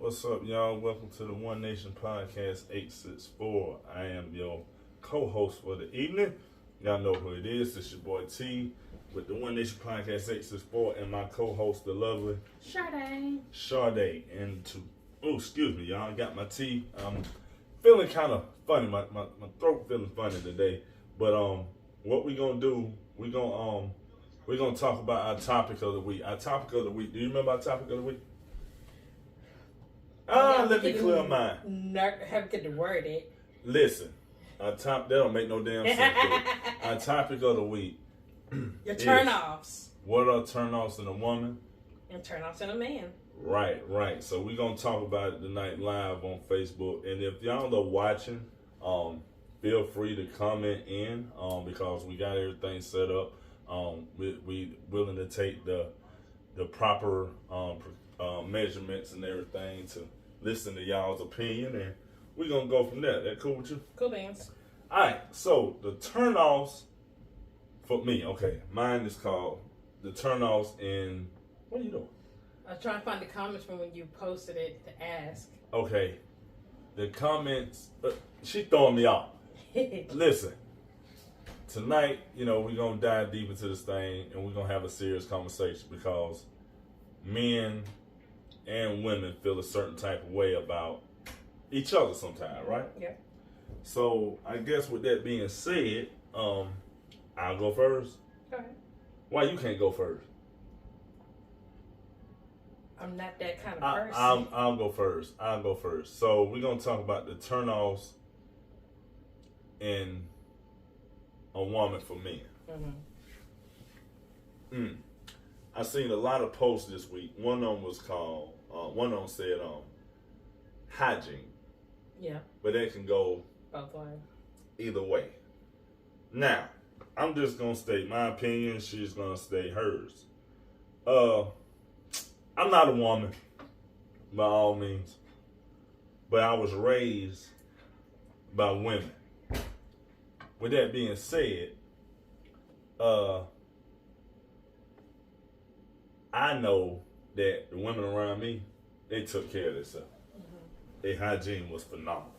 What's up, y'all? Welcome to the One Nation Podcast 864. I am your co-host for the evening. Y'all know who it is. It's your boy T with the One Nation Podcast 864 and my co-host, the lovely Sade. Excuse me, y'all. I got my tea. I'm feeling kind of funny. My throat feeling funny today. But what we gonna do? We're gonna talk about our topic of the week. Our topic of the week. Do you remember our topic of the week? Let me clear mine. Have to word it. Listen, that don't make no damn sense. Our topic of the week. Your turn-offs. What are turn-offs in a woman? And turn-offs in a man. Right. So we're gonna talk about it tonight live on Facebook. And if y'all are watching, feel free to comment in because we got everything set up. We willing to take the proper measurements and everything to listen to y'all's opinion, and we're gonna go from there. That cool with you? Cool beans. Alright, so the turnoffs for me, mine is called the turnoffs in what are you doing? I was trying to find the comments from when you posted it to ask. Okay. The comments she throwing me off. Listen. Tonight, we're gonna dive deep into this thing and we're gonna have a serious conversation because men and women feel a certain type of way about each other sometimes, right? Yeah. So I guess with that being said, I'll go first. Go ahead. Why you can't go first? I'm not that kind of person. I'll go first. So we're gonna talk about the turnoffs in a woman for men. I seen a lot of posts this week. One of them was called, one of them said, hygiene. Yeah. But that can go both ways. Either way. Now, I'm just going to state my opinion. She's going to state hers. I'm not a woman, by all means. But I was raised by women. With that being said, I know that the women around me, they took care of themselves. Their hygiene was phenomenal.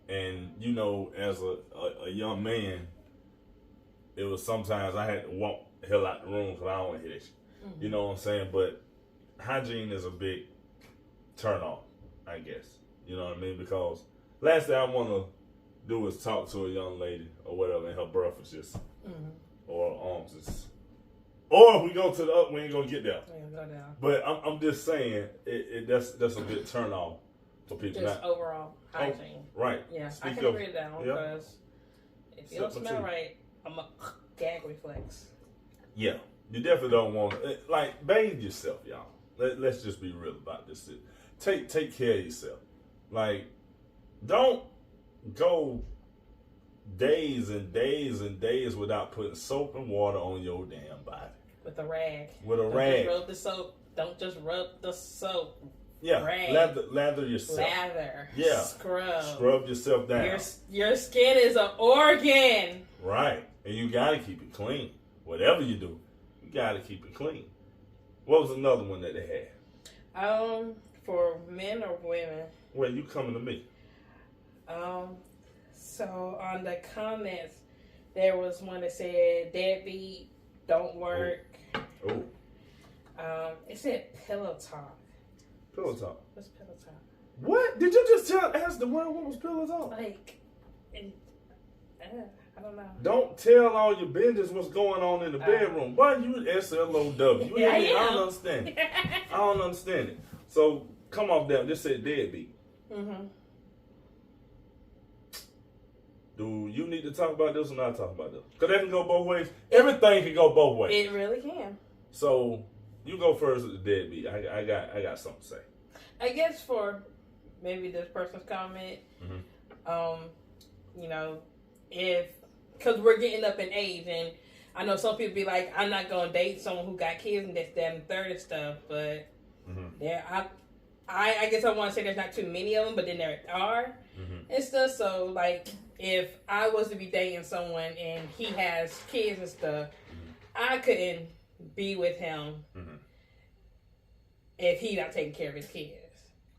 And as a young man, it was sometimes I had to walk the hell out the room because I don't want to hear that shit. You know what I'm saying? But hygiene is a big turn off, I guess. You know what I mean? Because last thing I want to do is talk to a young lady or whatever, and her breath is just, or her arms is. Or if we go to the up, we ain't gonna get there. Go down. But I'm just saying, that's a big turn off for people. Just overall hygiene. Right. Yeah, I can agree with that one because if you don't smell right, I'm a gag reflex. Yeah, you definitely don't want to, bathe yourself, y'all. Let's just be real about this. Take care of yourself. Don't go days and days and days without putting soap and water on your damn body. With a rag. Rag. Just rub the soap. Don't just rub the soap. Yeah. Rag. Lather yourself. Lather. Yeah. Scrub yourself down. Your skin is an organ. Right. And you gotta keep it clean. Whatever you do, you gotta keep it clean. What was another one that they had? For men or women? Well, you coming to me. So on the comments, there was one that said, deadbeat, don't work. Oh. It said pillow talk. Pillow talk? What's pillow talk? What? Did you just ask the world what was pillow talk? I don't know. Don't tell all your business what's going on in the bedroom. Why you SLOW? Yeah, I don't understand it. I don't understand it. So come off that. Just say deadbeat. Do you need to talk about this or not talk about this? Because that can go both ways. Everything can go both ways. It really can. So you go first with the deadbeat. I got something to say. I guess for maybe this person's comment, because we're getting up in age, and I know some people be like, I'm not gonna date someone who got kids and this, that, and the third and stuff, but I guess I want to say there's not too many of them, but then there are and stuff. So if I was to be dating someone and he has kids and stuff, I couldn't be with him if he not taking care of his kids.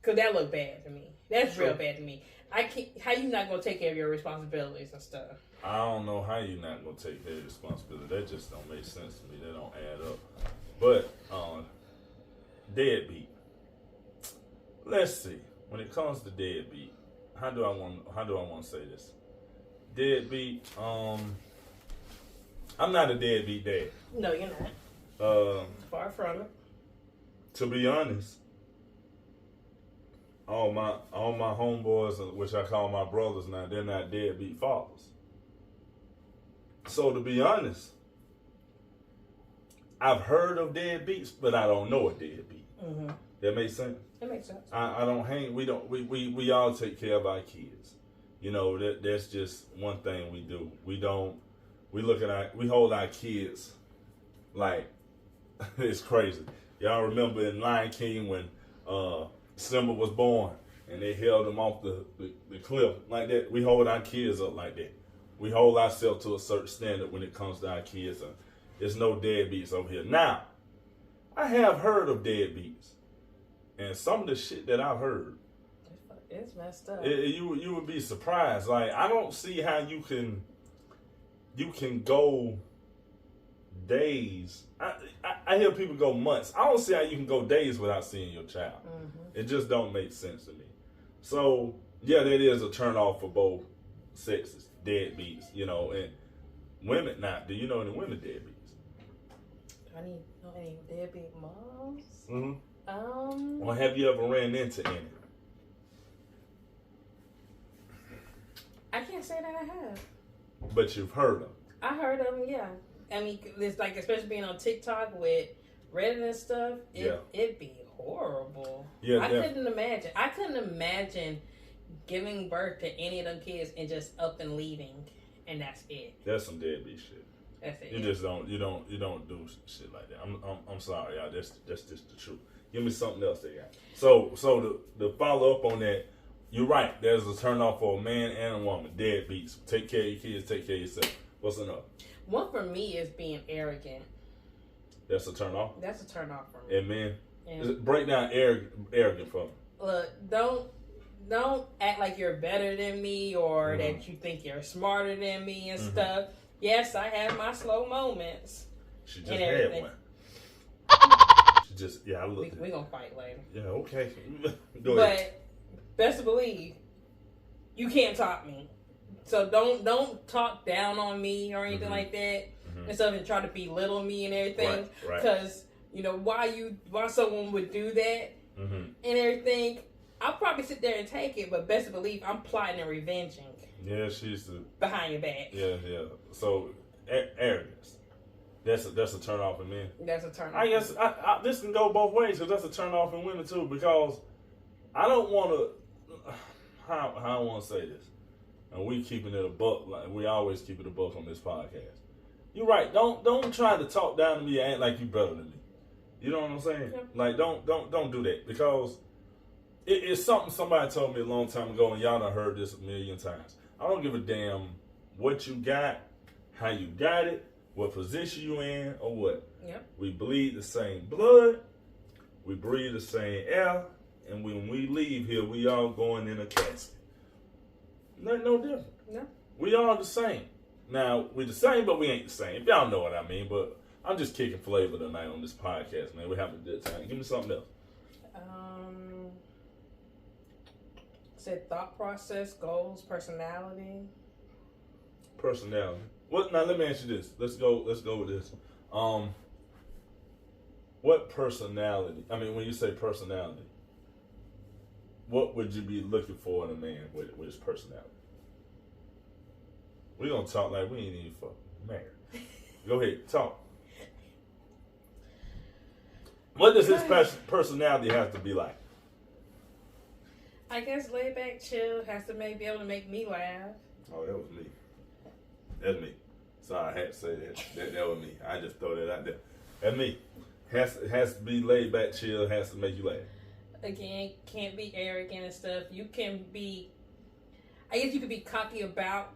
Cause that look bad to me. That's real bad to me. I can't. How you not gonna take care of your responsibilities and stuff? I don't know how you not gonna take care of responsibility. That just don't make sense to me. That don't add up. But deadbeat. Let's see. When it comes to deadbeat, how do I want to say this? Deadbeat. I'm not a deadbeat dad. No, you're not. Far from it. To be honest, all my homeboys, which I call my brothers now, they're not deadbeat fathers. So to be honest, I've heard of deadbeats, but I don't know a deadbeat. Mm-hmm. That makes sense. That makes sense. I don't hang. We all take care of our kids. You know, that's just one thing we do. We hold our kids like it's crazy. Y'all remember in Lion King when Simba was born and they held him off the cliff like that? We hold our kids up like that. We hold ourselves to a certain standard when it comes to our kids. There's no deadbeats over here. Now, I have heard of deadbeats. And some of the shit that I've heard, it's messed up. You would be surprised. Like, I don't see how you can go days. I hear people go months. I don't see how you can go days without seeing your child. Mm-hmm. It just don't make sense to me. So yeah, that is a turn off for both sexes. Deadbeats, you know, and women. Now, do you know any women deadbeats? I need know any deadbeat moms. Mm-hmm. Or have you ever ran into any? I can't say that I have. But you've heard them. I heard of them, yeah. I mean, it's like, especially being on TikTok with Reddit and stuff, it'd be horrible. Yeah, I couldn't imagine giving birth to any of them kids and just up and leaving, and that's it. That's some deadbeat shit. That's it. You don't do shit like that. I'm sorry, y'all. That's just the truth. Give me something else they got. So the follow up on that, you're right. There's a turn off for a man and a woman. Deadbeats. Take care of your kids. Take care of yourself. What's another? One for me is being arrogant. That's a turn off? That's a turn off for me. And men? Yeah. Break down arrogant for me. Look, don't act like you're better than me or that you think you're smarter than me and stuff. Yes, I have my slow moments. She just had one. She just, I looked. We're going to fight later. Yeah, okay. Go ahead. But best to believe, you can't top me. So don't talk down on me or anything like that. And stuff and try to belittle me and everything. Right. Because, you know, why someone would do that and everything. I'll probably sit there and take it, but best to believe I'm plotting and revenging. Yeah, she's behind your back. Yeah. So arrogance. That's a turn off in men. That's a turn off. I guess this can go both ways because that's a turn off in women too. Because I don't want to. How I want to say this, and we keeping it a buck. Like we always keep it a buck on this podcast. You're right. Don't try to talk down to me and act like you better than me. You know what I'm saying? Yeah. Like don't do that because it's something somebody told me a long time ago, and y'all done heard this a million times. I don't give a damn what you got, how you got it, what position you in, or what. Yep. We bleed the same blood, we breathe the same air, and when we leave here, we all going in a casket. Nothing no different. No. We all the same. Now, we're the same, but we ain't the same. Y'all know what I mean, but I'm just kicking flavor tonight on this podcast, man. We're having a good time. Give me something else. Said thought process, goals, personality. Personality. What? Now let me ask you this. Let's go with this. What personality? I mean, when you say personality, what would you be looking for in a man with his personality? We're gonna talk like we ain't even fucking married. Go ahead, talk. What does his personality have to be like? I guess laid back, chill, has to be able to make me laugh. Oh, that was me. That's me. Sorry, I had to say that. That was me. I just throw that out there. That's me. Has to be laid back, chill, has to make you laugh. Again, can't be arrogant and stuff. You can be, I guess you could be cocky about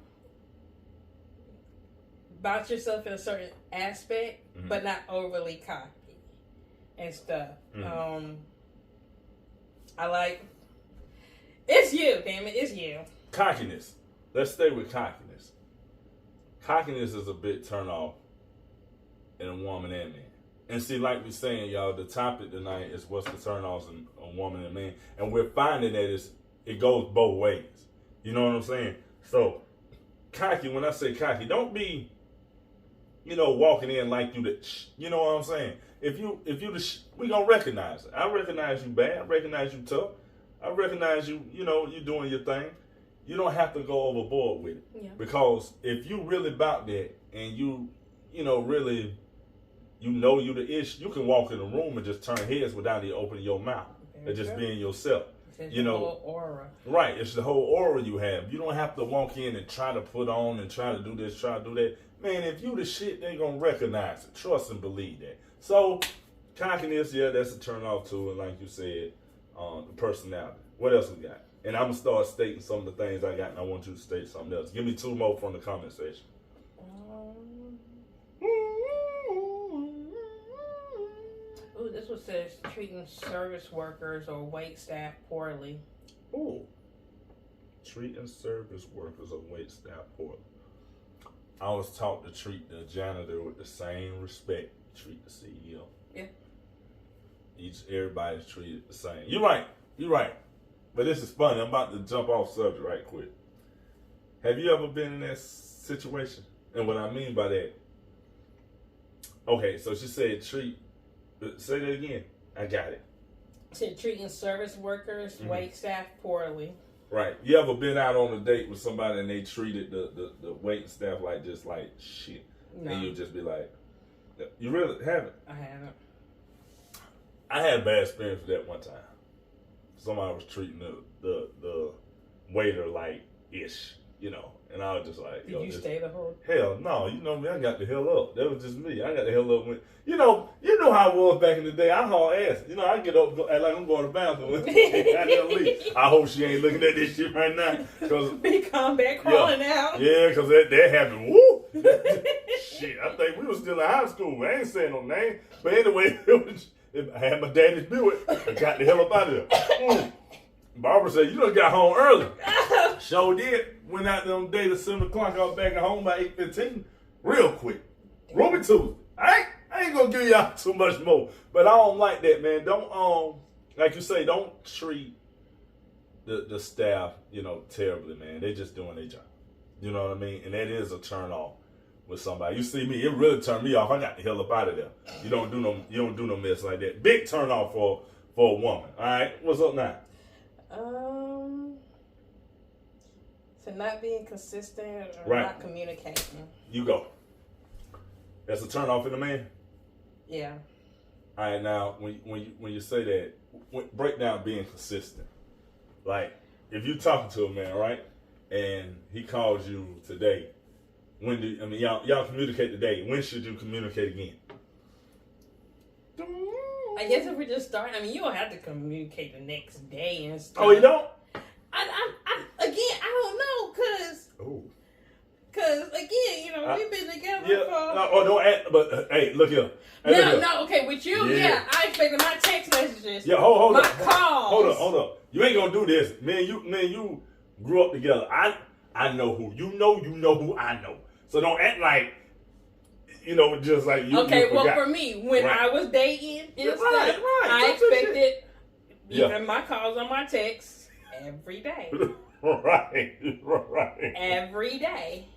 yourself in a certain aspect, but not overly cocky and stuff. It's you, damn it, it's you. Cockiness. Let's stay with cockiness. Cockiness is a big turn off in a woman and man. And see, like we're saying, y'all, the topic tonight is what's the turn offs in a woman and man. And we're finding that it goes both ways. You know what I'm saying? So, cocky, when I say cocky, don't be, walking in like you you know what I'm saying? If you we gonna recognize it. I recognize you bad. I recognize you tough. I recognize you, you doing your thing. You don't have to go overboard with it. Yeah. Because if you really about that and you really, you the ish, you can walk in a room and just turn heads without even opening your mouth. And just being yourself. It's the whole aura. Right. It's the whole aura you have. You don't have to walk in and try to put on and try to do this, try to do that. Man, if you the shit, they gonna recognize it. Trust and believe that. So, cockiness, yeah, that's a turn off too. And like you said, the personality. What else we got? And I'm gonna start stating some of the things I got, and I want you to state something else. Give me 2 more from the comment section. Ooh, this one says treating service workers or wait staff poorly. Ooh, treating service workers or wait staff poorly. I was taught to treat the janitor with the same respect you treat the CEO. Yeah. Everybody's treated the same. You're right. But this is funny. I'm about to jump off subject right quick. Have you ever been in that situation? And what I mean by that, okay, so she said say that again. I got it. Said treating service workers, wait staff poorly. Right. You ever been out on a date with somebody and they treated the wait staff like just like shit? No. And you just be like, you really haven't? I haven't. I had a bad experience with that one time. Somebody was treating the waiter like ish, and I was just like, Did you stay the whole? Hell no, me, I got the hell up. That was just me. I got the hell up when you know how it was back in the day. I haul ass. I get up act like I'm going to the bathroom. I hope she ain't looking at this shit right now. Cause we come back crawling out. Yeah, cause that happened. Woo! Shit, I think we was still in high school. I ain't saying no name, but anyway, I had my daddy's Buick. I got the hell up out of there. Barbara said, you done got home early. Sure did. Went out there on date at 7 o'clock. I was back at home by 8:15. Real quick. Ruby Tuesday. I ain't gonna give y'all too much more. But I don't like that, man. Don't, like you say, don't treat the staff, terribly, man. They just doing their job. You know what I mean? And that is a turn off with somebody. You see me, it really turned me off. I got the hell up out of there. You don't do no mess like that. Big turn off for a woman. All right, what's up now? So not being consistent or not communicating. You go. That's a turn off in a man. Yeah. All right, now when you say that, break down being consistent. Like if you talking to a man, right, and he calls you today. Y'all communicate today. When should you communicate again? I guess if we just start, you don't have to communicate the next day and stuff. Oh, you don't? I don't know, cause again, we've been together for. Oh, don't act. But hey, look here. No, okay, with you, I expected my text messages. Yeah, hold my up. calls. Hold up. You ain't gonna do this, man. You grew up together. I know who you know. You know who I know. So don't act like. Just like you. Okay, well, for me, when I was dating and stuff, I expected even my calls on my texts every day. Right. Every day.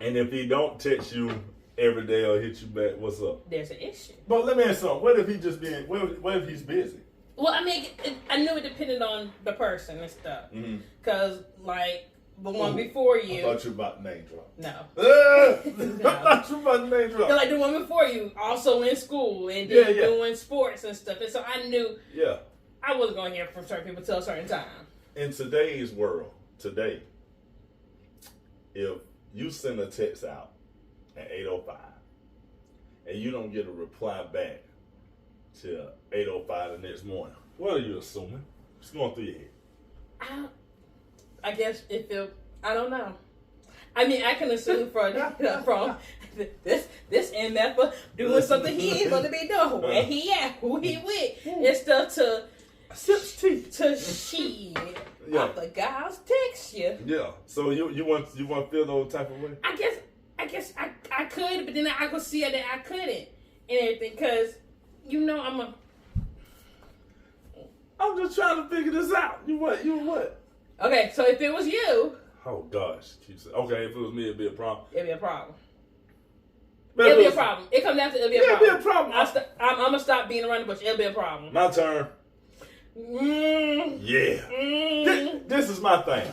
And if he don't text you every day or hit you back, what's up? There's an issue. But let me ask you something. What if he just being? What if he's busy? Well, I knew it depended on the person and stuff. Because, the one before you. I thought you were about to name drop. No. I thought you were about to name drop. Like the one before you, also in school and then doing sports and stuff. And so I knew I wasn't going to hear from certain people till a certain time. In today's world, if you send a text out at 8:05 and you don't get a reply back till 8:05 the next morning, what are you assuming? What's going through your head? I guess I don't know. I can assume from this MF doing something he ain't supposed to be doing. Where he at? Who he with? And stuff to Sips tea. To shit. Yeah. I forgot I'll text you. Yeah. So you want to feel those type of way? I guess I could, but then I could see that I couldn't and everything, because I'm just trying to figure this out. You what? Okay, so if it was you. Oh gosh. Okay, if it was me, it'd be a problem. It'd be a problem. It'll be a problem. It comes down to it'll be a problem. It'll be a problem. I'm gonna stop being around the bush. It'll be a problem. My turn. Yeah. This is my thing.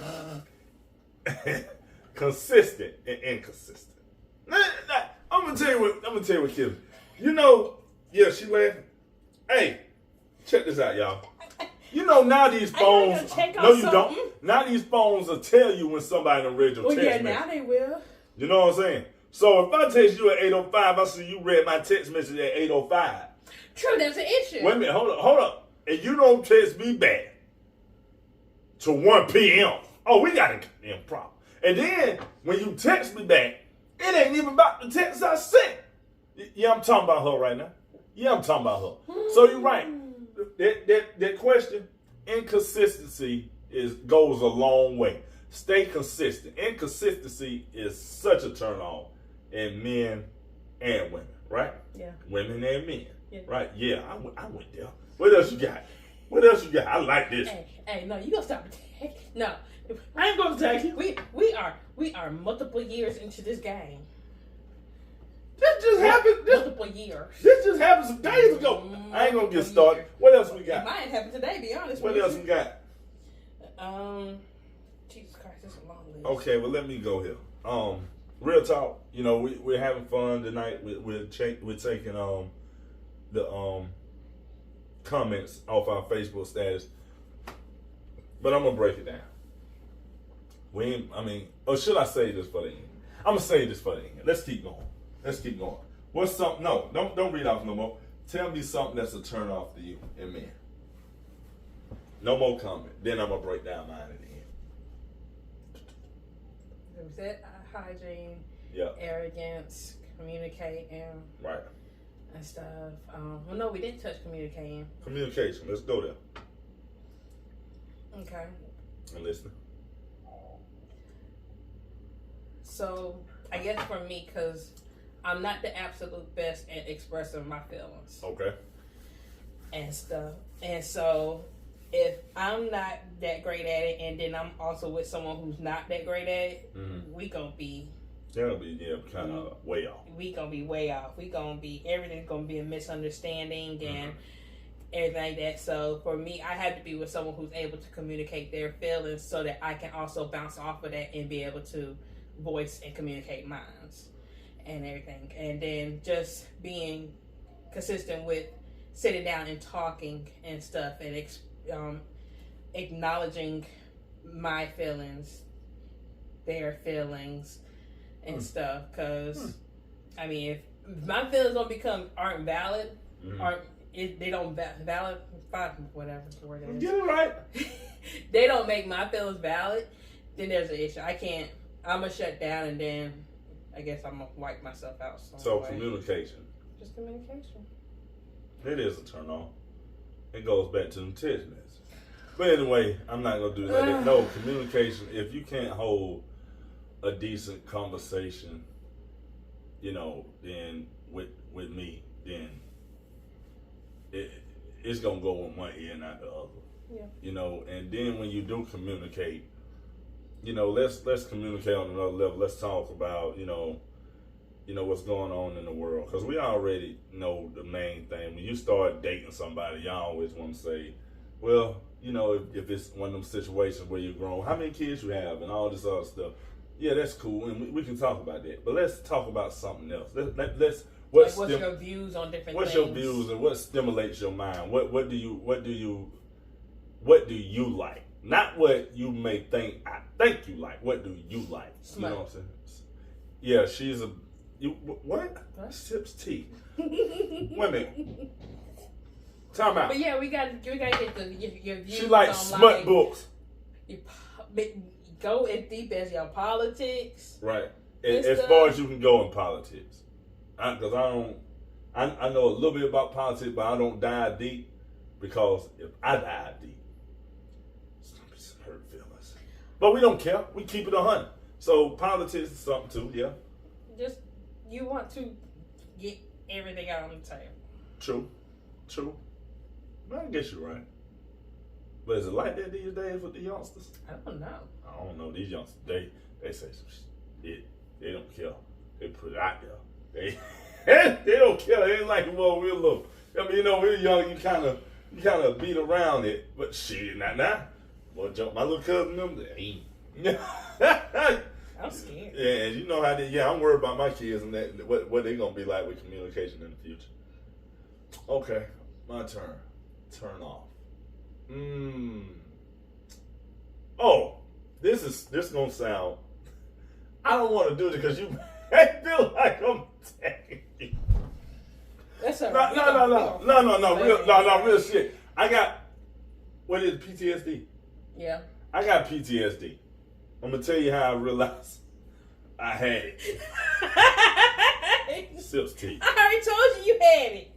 Consistent and inconsistent. I'm gonna tell you what kills me. Yeah, she laughing. Hey, check this out, y'all. Now these phones. No, you don't. Now these phones will tell you when somebody in the original text message. Now they will. You know what I'm saying? So if I text you at 8:05, I see you read my text message at 8:05. True, that's an issue. Wait a minute, hold up. And you don't text me back to 1 p.m. Oh, we got a goddamn problem. And then when you text me back, it ain't even about the text I sent. Yeah, I'm talking about her right now. Yeah, I'm talking about her. So you're right. That question, inconsistency goes a long way. Stay consistent. Inconsistency is such a turn on in men and women, right? Yeah. Women and men, right? Yeah, I went there. What else you got? I like this. Hey, no, you gonna stop. No, I ain't gonna tag you. We are multiple years into this game. This just happened. Multiple years. This just happened some days ago. I ain't gonna get started. What else we got? It might happen today. Be honest. What else we got? Jesus Christ, this is a long list. Okay, well let me go here. Real talk. We're having fun tonight. We're taking the comments off our Facebook status, but I'm gonna break it down. Or should I say this for the end? I'm gonna say this for the end. Let's keep going. What's something? No, don't read off no more. Tell me something that's a turn off to you and men. No more comment. Then I'm gonna break down mine at the end. Was that hygiene? Yeah. Arrogance, communicating. Right. And stuff. Well, no, we didn't touch communicating. Communication. Let's go there. Okay. I'm listening. So, I guess for me, because I'm not the absolute best at expressing my feelings. Okay. And stuff. And so, if I'm not that great at it, and then I'm also with someone who's not that great at it, we gonna be. That'll be kind of way off. We gonna be way off. Everything's gonna be a misunderstanding and everything like that. So for me, I have to be with someone who's able to communicate their feelings so that I can also bounce off of that and be able to voice and communicate mine and everything. And then just being consistent with sitting down and talking and stuff and acknowledging my feelings, their feelings, and stuff. Because if my feelings aren't valid, they don't valid, whatever the word is. Get it right. They don't make my feelings valid, then there's an issue. I'm gonna shut down, and then I guess I'm gonna wipe myself out. So communication. Just communication. It is a turn on. It goes back to them text messages. But anyway, I'm not gonna do that. No, communication. If you can't hold a decent conversation, then with me, then it's gonna go in one ear and not the other. Yeah. And then when you do communicate, let's communicate on another level. Let's talk about what's going on in the world, because we already know the main thing. When you start dating somebody, y'all always want to say, well, if it's one of them situations where you're grown, how many kids you have and all this other stuff. Yeah, that's cool, and we can talk about that. But let's talk about something else. What's your views on different things? What's your views and what stimulates your mind? What do you like? Not what you may think I think you like. What do you like? Smart. You know what I'm saying? Yeah, she's a what? Sips tea. Wait a minute. Time out. But yeah, we got to get your views. She likes smut books. Go as deep as your politics. Right. As far as you can go in politics. Because I know a little bit about politics, but I don't dive deep. Because if I dive deep, it's gonna be some hurt feelings. But we don't care. We keep it 100. So politics is something too. Yeah. Just you want to get everything out on the table. True. But I guess you're right. But is it like that these days with the youngsters? I don't know. I don't know. These youngsters, they say some shit. They don't care. They put it out there. They don't care. They ain't like well, we're little. I mean, we're young. You kind of beat around it. But shit, not now. Boy, jump my little cousin them. I'm scared. Yeah, you know how they. Yeah, I'm worried about my kids and that what they gonna be like with communication in the future. Okay, my turn. Turn off. Oh, this gonna sound. I don't want to do it because you feel like I'm tagging you. That's all right. No, real shit. I got what is PTSD? Yeah. I got PTSD. I'm gonna tell you how I realized I had it. Sips tea. I already told you had it.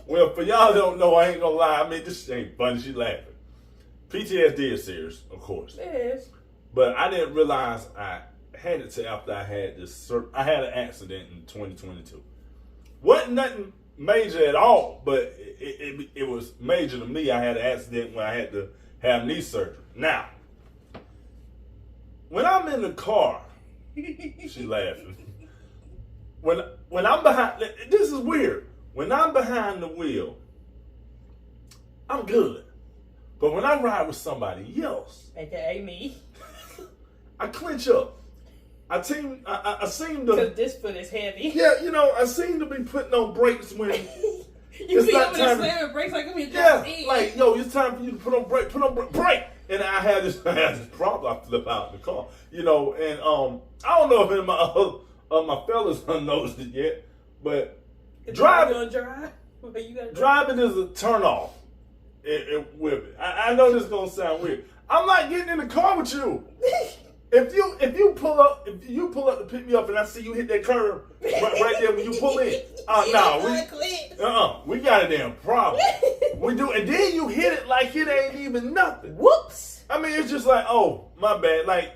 Well, for y'all that don't know, I ain't gonna lie. I mean, this ain't funny. She laughing. PTSD is serious, of course. It is. But I didn't realize I had it till after I had this. I had an accident in 2022. Wasn't nothing major at all, but it was major to me. I had an accident when I had to have knee surgery. Now, when I'm in the car, she laughing. When I'm behind, this is weird. When I'm behind the wheel, I'm good. But when I ride with somebody else, aka me, I clench up. I seem to. Because this foot is heavy. Yeah, I seem to be putting on brakes when. You see I'm gonna slam brakes like I'm in like it's time for you to put on brake. And I had this problem. I flip out in the car, and I don't know if any of my fellas done noticed it yet, but driving is a turn off. With it. I know this is gonna sound weird. I'm not getting in the car with you. If you pull up to pick me up and I see you hit that curb right there when you pull in, we got a damn problem. We do, and then you hit it like it ain't even nothing. Whoops! I mean, it's just like, oh my bad, like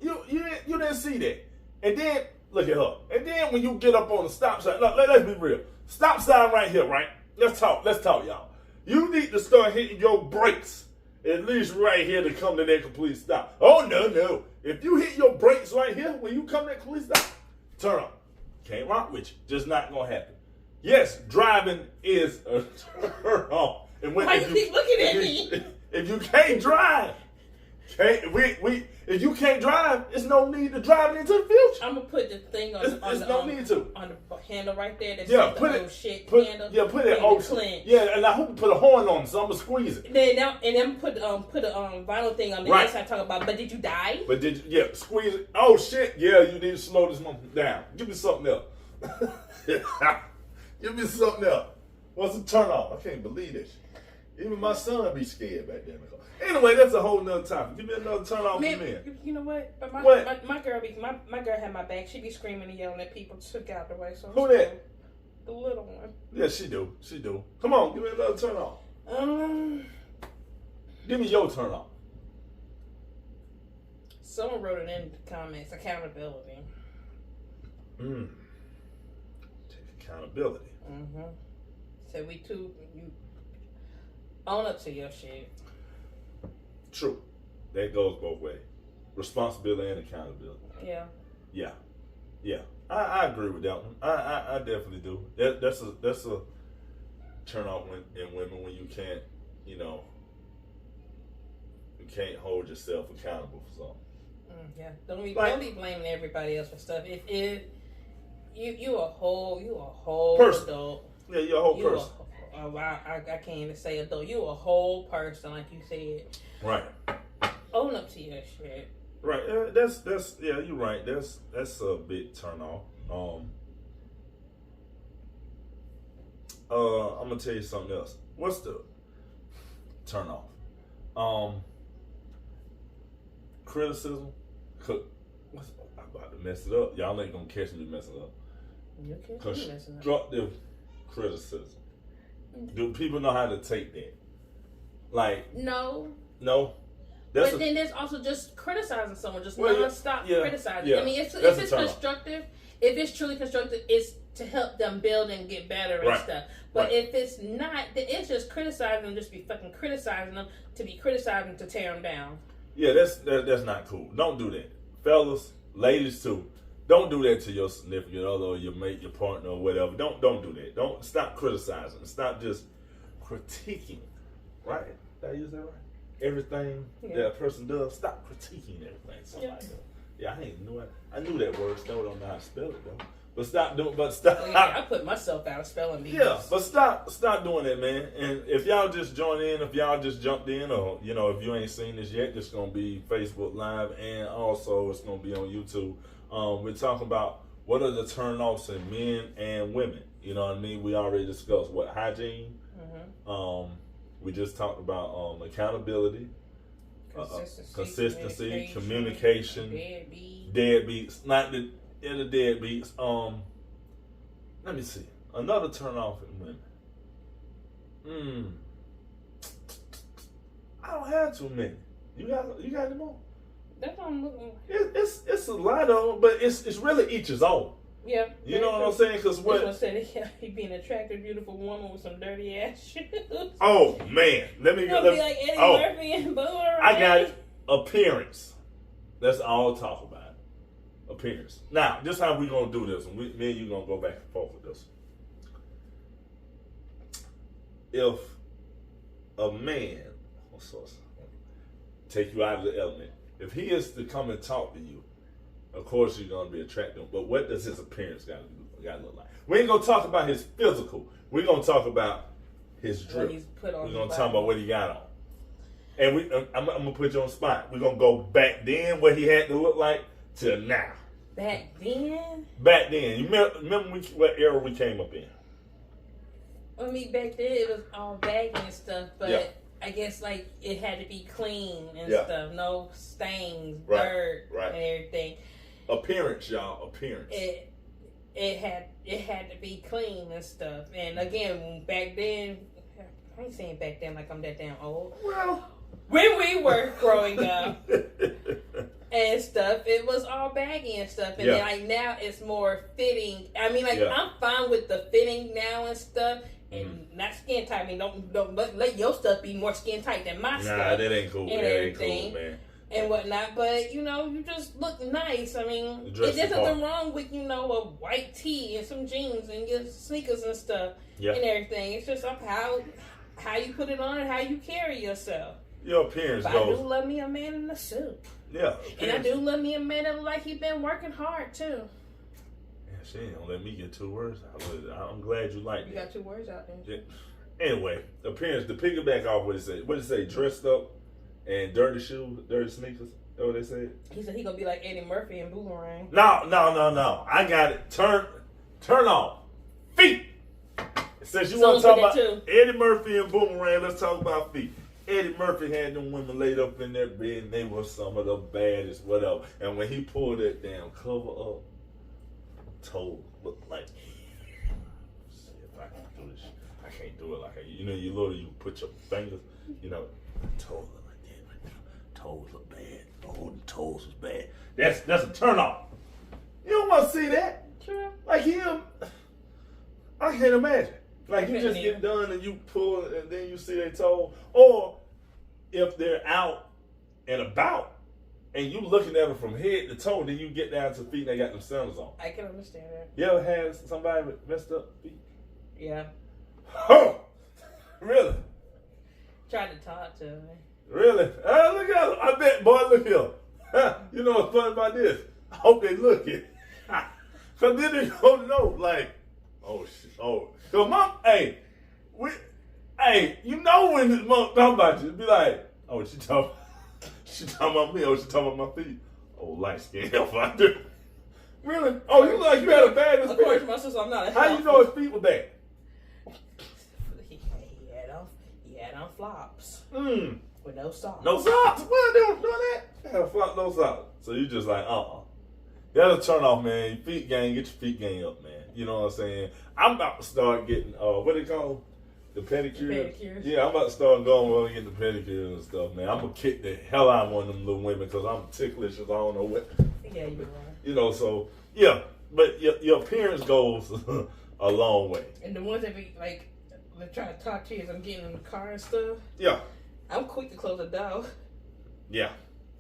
you didn't see that, and then look at her, and then when you get up on the stop sign, let's be real, stop sign right here, right? Let's talk, y'all. You need to start hitting your brakes. At least right here to come to that complete stop. Oh, no. If you hit your brakes right here when you come to that complete stop, turn off. Can't rock with you. Just not going to happen. Yes, driving is a turn off. And why you keep looking at me? If you can't drive, if you can't drive, there's no need to drive into the future. I'm going to put the thing on the handle right there. That's put it old shit. Yeah, and I hope you put a horn on it, so I'm going to squeeze it. Then put a vinyl thing on the inside talking about, but did you die? Squeeze it. Oh, shit. Yeah, you need to slow this motherfucker down. Give me something else. Give me something else. What's the turn off? I can't believe this. Even my son be scared back then. Anyway, that's a whole nother topic. Give me another turn off for me. You know what? But my girl had my back. She be screaming and yelling at people to get out the way. So who that? The little one. Yeah, she do. Come on, give me another turn off. Give me your turn off. Someone wrote it in the comments. Accountability. Take accountability. So you own up to your shit. True. That goes both ways. Responsibility and accountability. Yeah. I agree with that one. I definitely do. That's a turn off in women when you can't, you can't hold yourself accountable for something. Don't be blaming everybody else for stuff. If you a whole person. Adult. Yeah, you're a whole person. I can't even say adult. You a whole person, like you said. Right. Own up to your shit. Right. That's you're right. That's a big turn off. I'm gonna tell you something else. What's the turn off? Criticism. I'm about to mess it up. Y'all ain't gonna catch me messing up. You'll catch me messing up. Constructive criticism. Do people know how to take that? Like no. But then there's also just criticizing someone, just non-stop criticizing. Yeah. I mean, if it's constructive, if it's truly constructive, it's to help them build and get better and stuff. But if it's not, then it's just criticizing them, just be fucking criticizing them to be criticizing to tear them down. Yeah, that's not cool. Don't do that, fellas, ladies too. Don't do that to your significant other or your mate, your partner, or whatever. Don't do that. Don't stop criticizing. Stop just critiquing. Right? Did I use that right? Everything that a person does, stop critiquing everything. Something like that. Yeah, I knew that word. Still don't know how to spell it though. But stop doing. But stop. Oh, yeah, I put myself out spelling bees. Yeah, but stop doing that, man. And if y'all just joined in, if y'all just jumped in, or if you ain't seen this yet, it's gonna be Facebook Live, and also it's gonna be on YouTube. We're talking about what are the turnoffs in men and women. You know what I mean? We already discussed hygiene. Mm-hmm. We just talked about accountability, consistency, communication, deadbeats, not the deadbeats. Let me see. Another turn off in women. I don't have too many. You got any more? That's what I'm looking. It's a lot of them, but it's really each his own. Yeah. You know what I'm saying? Because what said he be an attractive, beautiful woman with some dirty ass shoes. Oh man, let me be like Eddie Murphy and Boomerang. I got it. Appearance. That's all I'll talk about. Appearance. Now, this is how we gonna do this. Me and you gonna go back and forth with this. If a man, take you out of the element, if he is to come and talk to you, of course you're gonna be attractive. But what does his appearance gotta look like? We ain't gonna talk about his physical. We're gonna talk about his drip. We're gonna talk about what he got on. And I'm gonna put you on the spot. We're gonna go back then, what he had to look like, to now. Back then. You remember what era we came up in? I mean, back then it was all baggy and stuff, but I guess like it had to be clean and stuff, no stains, dirt, and everything. Appearance, y'all. Appearance. It had to be clean and stuff. And again, back then, I ain't saying back then like I'm that damn old. Well, when we were growing up and stuff, it was all baggy and stuff. And then like now it's more fitting. I mean, like I'm fine with the fitting now and stuff. And not skin tight. I mean, don't let your stuff be more skin tight than my stuff. Nah, that ain't cool. And that ain't cool, man. And whatnot, but you just look nice. I mean, there's nothing wrong with a white tee and some jeans and your sneakers and stuff and everything. It's just up how you put it on and how you carry yourself. Your appearance but goes. I do love me a man in a suit. Yeah, and I do love me a man that look like he been working hard too. She ain't gonna let me get 2 words out. I'm glad you like that. You got 2 words out there. Yeah. Anyway, appearance, to piggyback off what it said. What did it say? Dressed up and dirty shoes, dirty sneakers? That what they said? He said he gonna be like Eddie Murphy and Boomerang. No. I got it. Turn off. Feet. Since you want to talk about Eddie Murphy and Boomerang, let's talk about feet. Eddie Murphy had them women laid up in their bed and they were some of the baddest, whatever. And when he pulled that damn cover up, toes look like. See if I can do this. I can't do it like you put your fingers. Toes look like that right now. Toes look bad. Oh, the toes was bad. That's a turn off. You don't want to see that. Sure. Like him, I can't imagine. Like you just get done and you pull and then you see their toe, or if they're out and about. And you looking at them from head to toe, then you get down to feet and they got them sandals on. I can understand that. You ever had somebody with messed up feet? Yeah. Oh, really? Tried to talk to me. Really? Look at them. I bet, boy, look here. You know what's funny about this? I hope they look it. Because then they don't know, like, oh, shit. Oh. Because you know when this mom talking about you, be like, oh, she talking about me, or she talking about my feet. Oh, light skin hellfighter. Really? Oh, you look like you had a bad experience. Of course, my sister, I'm not a How you know his feet were bad? He had on flops. With no socks. No socks? What? They don't do that? They had a flop, no socks. So you just like, That'll turn off, man. Feet game, get your feet game up, man. You know what I'm saying? I'm about to start getting, what they call The pedicures? Yeah, I'm about to start going and get the pedicures and stuff, man. I'm going to kick the hell out of one of them little women because I'm ticklish as I don't know what. Yeah, you are. You know, so, yeah. But your appearance goes a long way. And the ones that be, like, they try to talk to you as I'm getting in the car and stuff. Yeah. I'm quick to close the door. Yeah.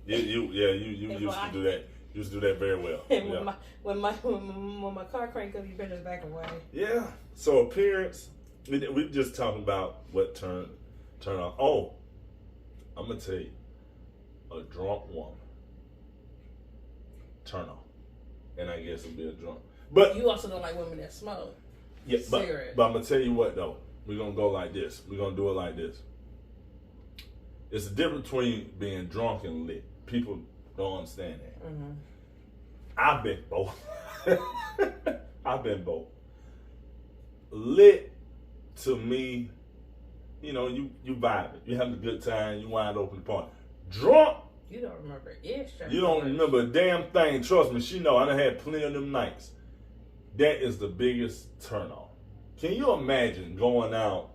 You used to do that. You used to do that very well. And when my car crank up, you better just back away. Yeah. So appearance, we just talking about what turn off. Oh, I'm gonna tell you, a drunk woman turn off, and I guess it'll be a drunk. But you also don't like women that smoke. Yeah, but I'm gonna tell you what though. We're gonna go like this. We're gonna do it like this. It's the difference between being drunk and lit. People don't understand that. Mm-hmm. I've been both. I've been both. Lit, to me, you know, you vibing. You having a good time. You wind open the party. Drunk. You don't remember earshot. You don't remember a damn thing. Trust me, she know. I done had plenty of them nights. That is the biggest turn off. Can you imagine going out,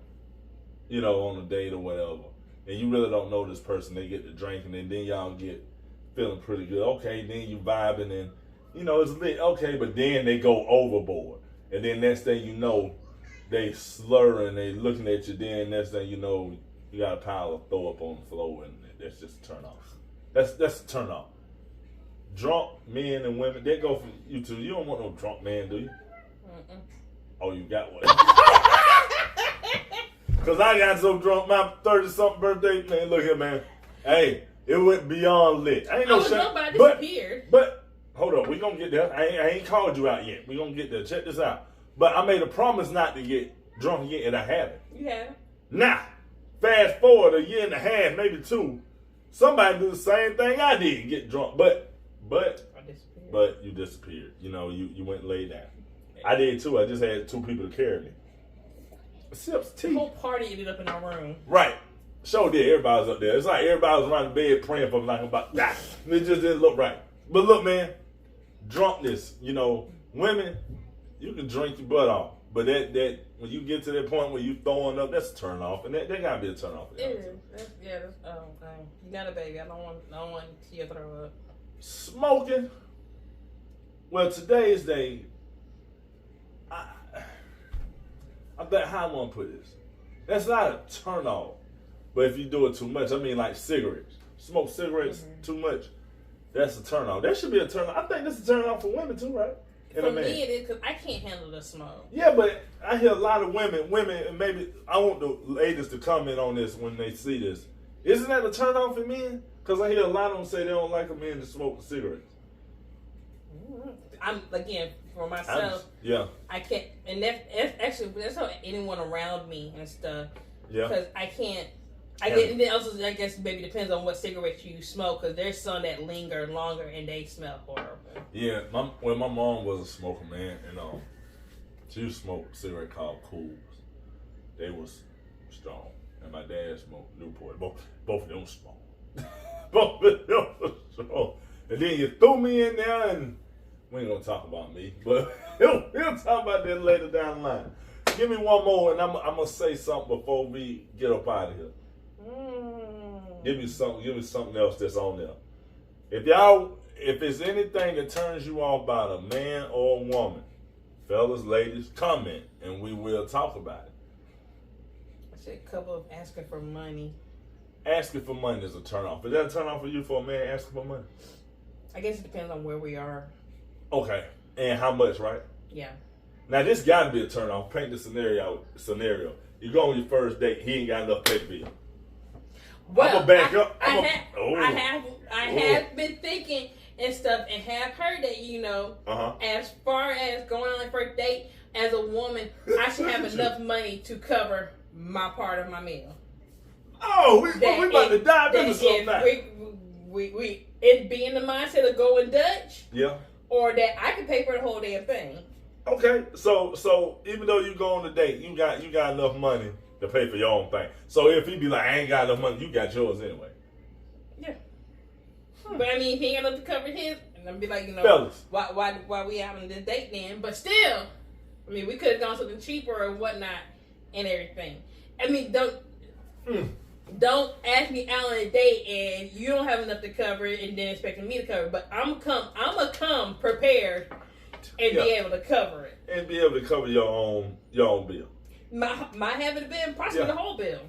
you know, on a date or whatever, and you really don't know this person? They get to drinking, and then y'all get feeling pretty good. Okay, then you vibing, and you know it's lit. Okay, but then they go overboard, and then next thing you know, they slurring, they looking at you. Then next thing you know, you got a pile of throw up on the floor, and that's just a turn off. That's a turn off. Drunk men and women, they go for you too. You don't want no drunk man, do you? Mm-mm. Oh, you got one. Because I got so drunk, my 30-something birthday, man, look here, man. Hey, it went beyond lit. I ain't no shit. Nobody disappeared. But, hold on, we gonna get there. I ain't called you out yet. We gonna get there. Check this out. But I made a promise not to get drunk yet, and I haven't. You have? Now, fast forward a year and a half, maybe 2. Somebody do the same thing I did, get drunk. But you disappeared. You know, you went and laid down. I did too. I just had 2 people to carry me. Sips tea. The whole party ended up in our room. Right. Sure did. Everybody was up there. It's like everybody was around the bed praying for me like I'm about to die. It just didn't look right. But look, man, drunkenness, you know, women, you can drink your butt off. But that when you get to that point where you throwing up, that's a turn off. And that gotta be a turn off. It is. That's okay. You got a baby. I don't want to see you throw up. Smoking. Well, today's day, I bet how I'm gonna put this. That's not a turn off. But if you do it too much, I mean like cigarettes. Smoke cigarettes too much, that's a turn off. That should be a turn off. I think that's a turn off for women too, right? For me it is, because I can't handle the smoke. Yeah, but I hear a lot of women, and maybe I want the ladies to comment on this when they see this. Isn't that a turn off for men? Because I hear a lot of them say they don't like a man to smoke cigarettes. I'm, again, for myself, I can't, and that's how anyone around me and stuff. Yeah. Because I can't. And then also, I guess maybe depends on what cigarettes you smoke, because there's some that linger longer and they smell horrible. Yeah, my mom was a smoker, man, and she used to smoke a cigarette called Cools. They was strong, and my dad smoked Newport. Both of them smoked. Both of them was strong. And then you threw me in there, and we ain't gonna talk about me, but we'll talk about that later down the line. Give me one more, and I'm gonna say something before we get up out of here. Give me something else that's on there. If it's anything that turns you off about a man or a woman, fellas, ladies, comment and we will talk about it. I said a couple of asking for money. Asking for money is a turn off. Is that a turn off for you for a man asking for money? I guess it depends on where we are. Okay. And how much, right? Yeah. Now this gotta be a turn off. Paint the scenario. You go on your first date, he ain't got enough pay for you. Well, I'm gonna back up. I have been thinking and stuff, and have heard that, you know, as far as going on a first date, as a woman, I should have enough money to cover my part of my meal. Oh, we about to dive into something now. It be in the mindset of going Dutch. Yeah. Or that I can pay for the whole damn thing. Okay, so even though you go on a date, you got enough money to pay for your own thing. So if he be like, I ain't got enough money, you got yours anyway. Yeah. But I mean, if he ain't got enough to cover his, and I'm be like, you know, fellas, why we out on this date then? But still, I mean, we could have gone something cheaper or whatnot and everything. I mean, don't ask me out on a date and you don't have enough to cover it and then expecting me to cover it. But I'm gonna come prepared and be able to cover it. And be able to cover your own bill. My having been possibly the whole bill.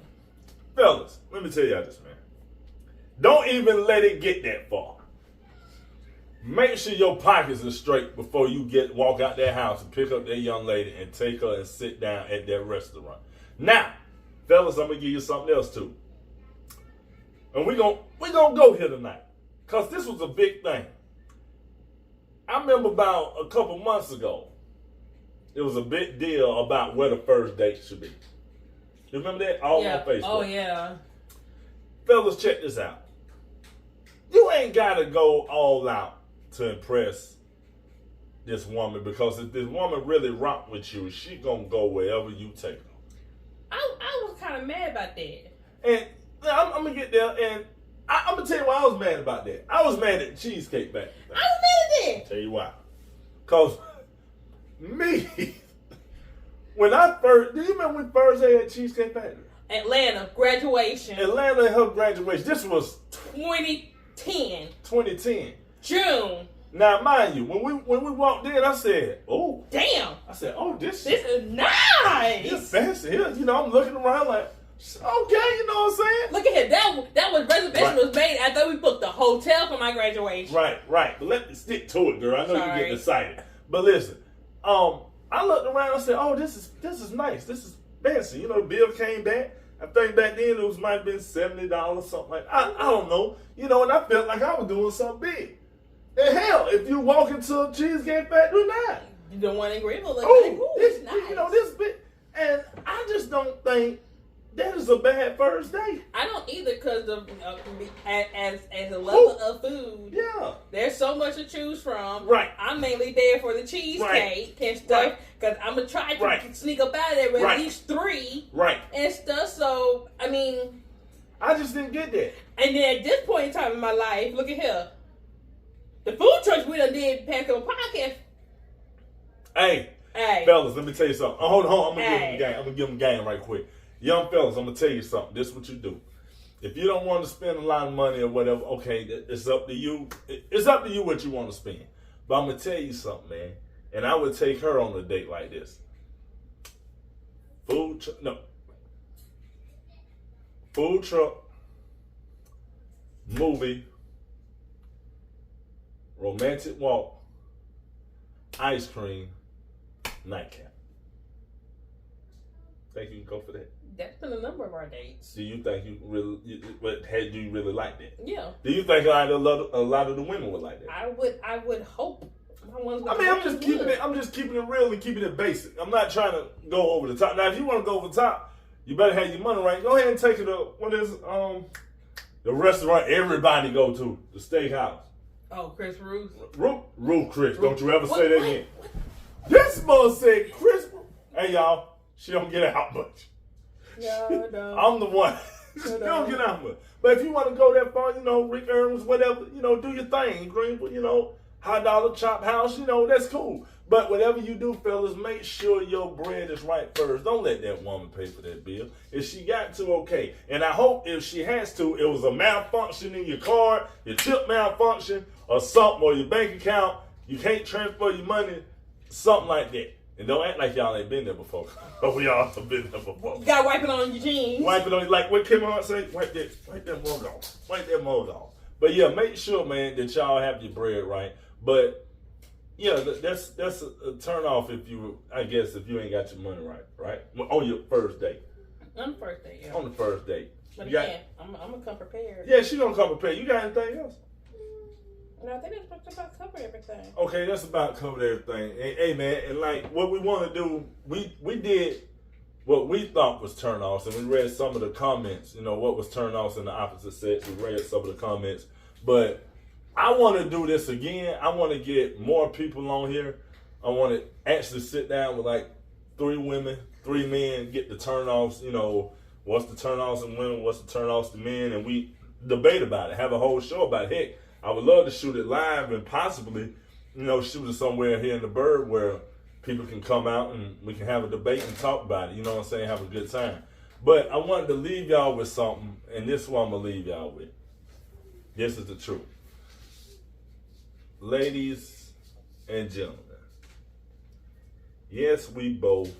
Fellas, let me tell y'all this, man. Don't even let it get that far. Make sure your pockets are straight before you walk out that house and pick up that young lady and take her and sit down at that restaurant. Now, fellas, I'm gonna give you something else too. And we gonna go here tonight. Cause this was a big thing. I remember about a couple months ago, it was a big deal about where the first date should be. You remember that? All on Facebook. Oh yeah. Fellas, check this out. You ain't gotta go all out to impress this woman, because if this woman really rock with you, she gonna go wherever you take her. I was kind of mad about that. And I'm gonna get there, and I'm gonna tell you why I was mad about that. I was mad at Cheesecake Factory. I was mad at that. Tell you why. Cause me, when I first, do you remember when first day at Cheesecake Factory? Atlanta graduation. Atlanta, her graduation. This was 2010. 2010. June. Now, mind you, when we walked in, I said, "Oh, damn!" I said, "Oh, this is nice. It's fancy here." You know, I'm looking around like, okay, you know what I'm saying? Look at here. That was reservation was made after we booked the hotel for my graduation. Right. But let me stick to it, girl. I know you're getting excited, but listen, I looked around. I said, "Oh, this is nice. This is fancy." You know, the bill came back. I think back then it might have been $70, something like that. I don't know. You know, and I felt like I was doing something big. And hell, if you walk into a Cheesecake Factory now, the one in Greenville, this nice. You know, this bit, and I just don't think that is a bad first date. I don't either, because as a lover of food, there's so much to choose from. Right. I'm mainly there for the cheesecake and stuff, because I'm gonna try to sneak up out of there with at least 3. Right. And stuff. So I mean, I just didn't get that. And then at this point in time in my life, look at here. The food trucks we done did past couple podcasts. Hey, fellas, let me tell you something. Hold on, I'm gonna give them game right quick. Young fellas, I'm gonna tell you something. This is what you do. If you don't want to spend a lot of money or whatever, okay, it's up to you. It's up to you what you want to spend. But I'm gonna tell you something, man. And I would take her on a date like this. Food truck, movie, romantic walk, ice cream, nightcap. Think you can go for that? That's been a number of our dates. Do you think you really like that? Yeah. Do you think a lot of the women would like that? I would hope. I'm just keeping it real and keeping it basic. I'm not trying to go over the top. Now, if you want to go over the top, you better have your money right. Go ahead and take it to the restaurant everybody go to, the steakhouse. Oh, Chris Ruth. Ruth Chris. Don't you ever say that again. This mother said Chris. Hey, y'all. She don't get out much. No. I'm the one. She don't get out much. But if you want to go that far, you know, Rick Owens, whatever, you know, do your thing. Greenwood, you know, High Dollar Chop House, you know, that's cool. But whatever you do, fellas, make sure your bread is right first. Don't let that woman pay for that bill. If she got to, okay. And I hope if she has to, it was a malfunction in your card, your chip malfunction, or something, or your bank account. You can't transfer your money, something like that. And don't act like y'all ain't been there before. But we all have been there before. You gotta wipe it on your jeans. Wipe it on, like what Kim Hart say, wipe that mold off. Wipe that mold off. But yeah, make sure, man, that y'all have your bread right. But yeah, that's a turn off if you ain't got your money right? On your first date. On the first date, yeah. On the first date. But again, I'm gonna come prepared. Yeah, she gonna come prepared. You got anything else? No, I think that's about cover everything. Okay, that's about covered everything. Hey man, and like what we want to do, we did what we thought was turn offs, and we read some of the comments. You know what was turn offs in the opposite sex. We read some of the comments, but I want to do this again. I want to get more people on here. I want to actually sit down with like 3 women, 3 men, get the turn offs. You know, what's the turn offs in women, what's the turn offs to men, and we debate about it. Have a whole show about it. Heck, I would love to shoot it live and possibly, you know, shoot it somewhere here in the Bird where people can come out and we can have a debate and talk about it. You know what I'm saying? Have a good time. But I wanted to leave y'all with something, and this is what I'm going to leave y'all with. This is the truth. Ladies and gentlemen, yes, we both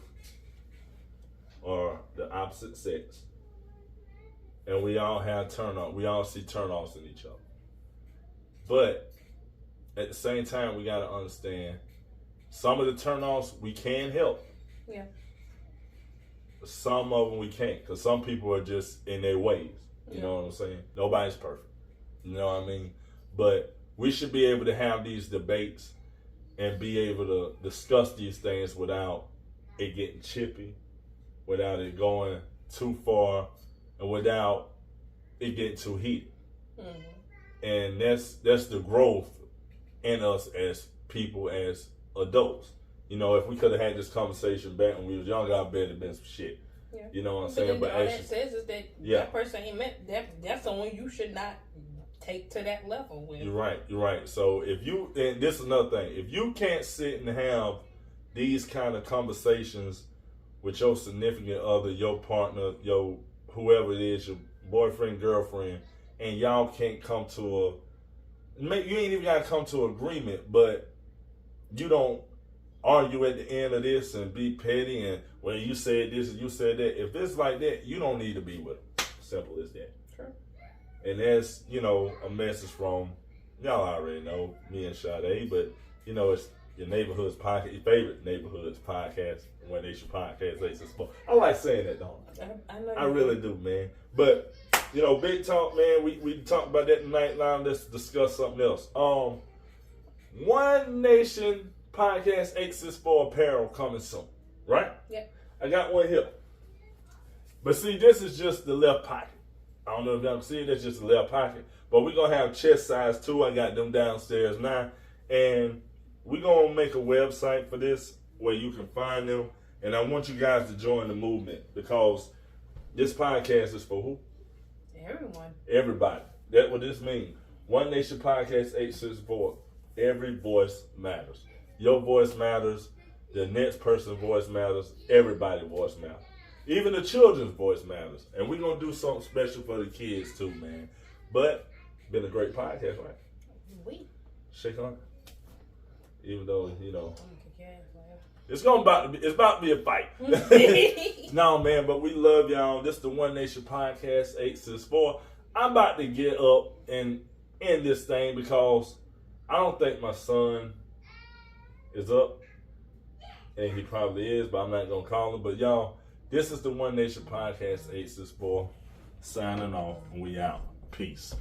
are the opposite sex. And we all have turn-on. We all see turn-offs in each other. But at the same time, we got to understand some of the turn-offs we can help. Yeah. Some of them we can't, because some people are just in their ways. You know what I'm saying? Nobody's perfect. You know what I mean? But we should be able to have these debates and be able to discuss these things without it getting chippy, without it going too far, and without it getting too heated. Mm-hmm. And that's the growth in us as people, as adults. You know, if we could have had this conversation back when we was younger, I bet it'd been some shit. Yeah. You know what I'm saying? But all that says is that that person ain't meant that's someone you should not take to that level with. You're right. So if you, and this is another thing, if you can't sit and have these kind of conversations with your significant other, your partner, your whoever it is, your boyfriend, girlfriend, and y'all can't come to you ain't even got to come to an agreement, but you don't argue at the end of this and be petty and, well, you said this and you said that. If it's like that, you don't need to be with them. Simple as that. Sure. And that's, a message from, y'all already know, me and Sade, but, it's your neighborhood's podcast, your favorite neighborhood's podcast, One Nation Podcast, Aces Sport. I like saying that, don't I? I really do, man. But, big talk, man. We talked about that tonight. Now let's discuss something else. One Nation Podcast 864 apparel coming soon, right? Yeah. I got one here. But see, this is just the left pocket. I don't know if y'all can see it. That's just the left pocket. But we're going to have chest size too. I got them downstairs now. And we're going to make a website for this where you can find them. And I want you guys to join the movement because this podcast is for who? Everyone. Everybody. That's what this means. One Nation Podcast 864. Every voice matters. Your voice matters. The next person's voice matters. Everybody's voice matters. Even the children's voice matters. And we're going to do something special for the kids too, man. But, been a great podcast, right? We. Shake on it. Even though, it's about to be a fight. No, man, but we love y'all. This is the One Nation Podcast 864. I'm about to get up and end this thing because I don't think my son is up. And he probably is, but I'm not going to call him. But y'all, this is the One Nation Podcast 864. Signing off. We out. Peace.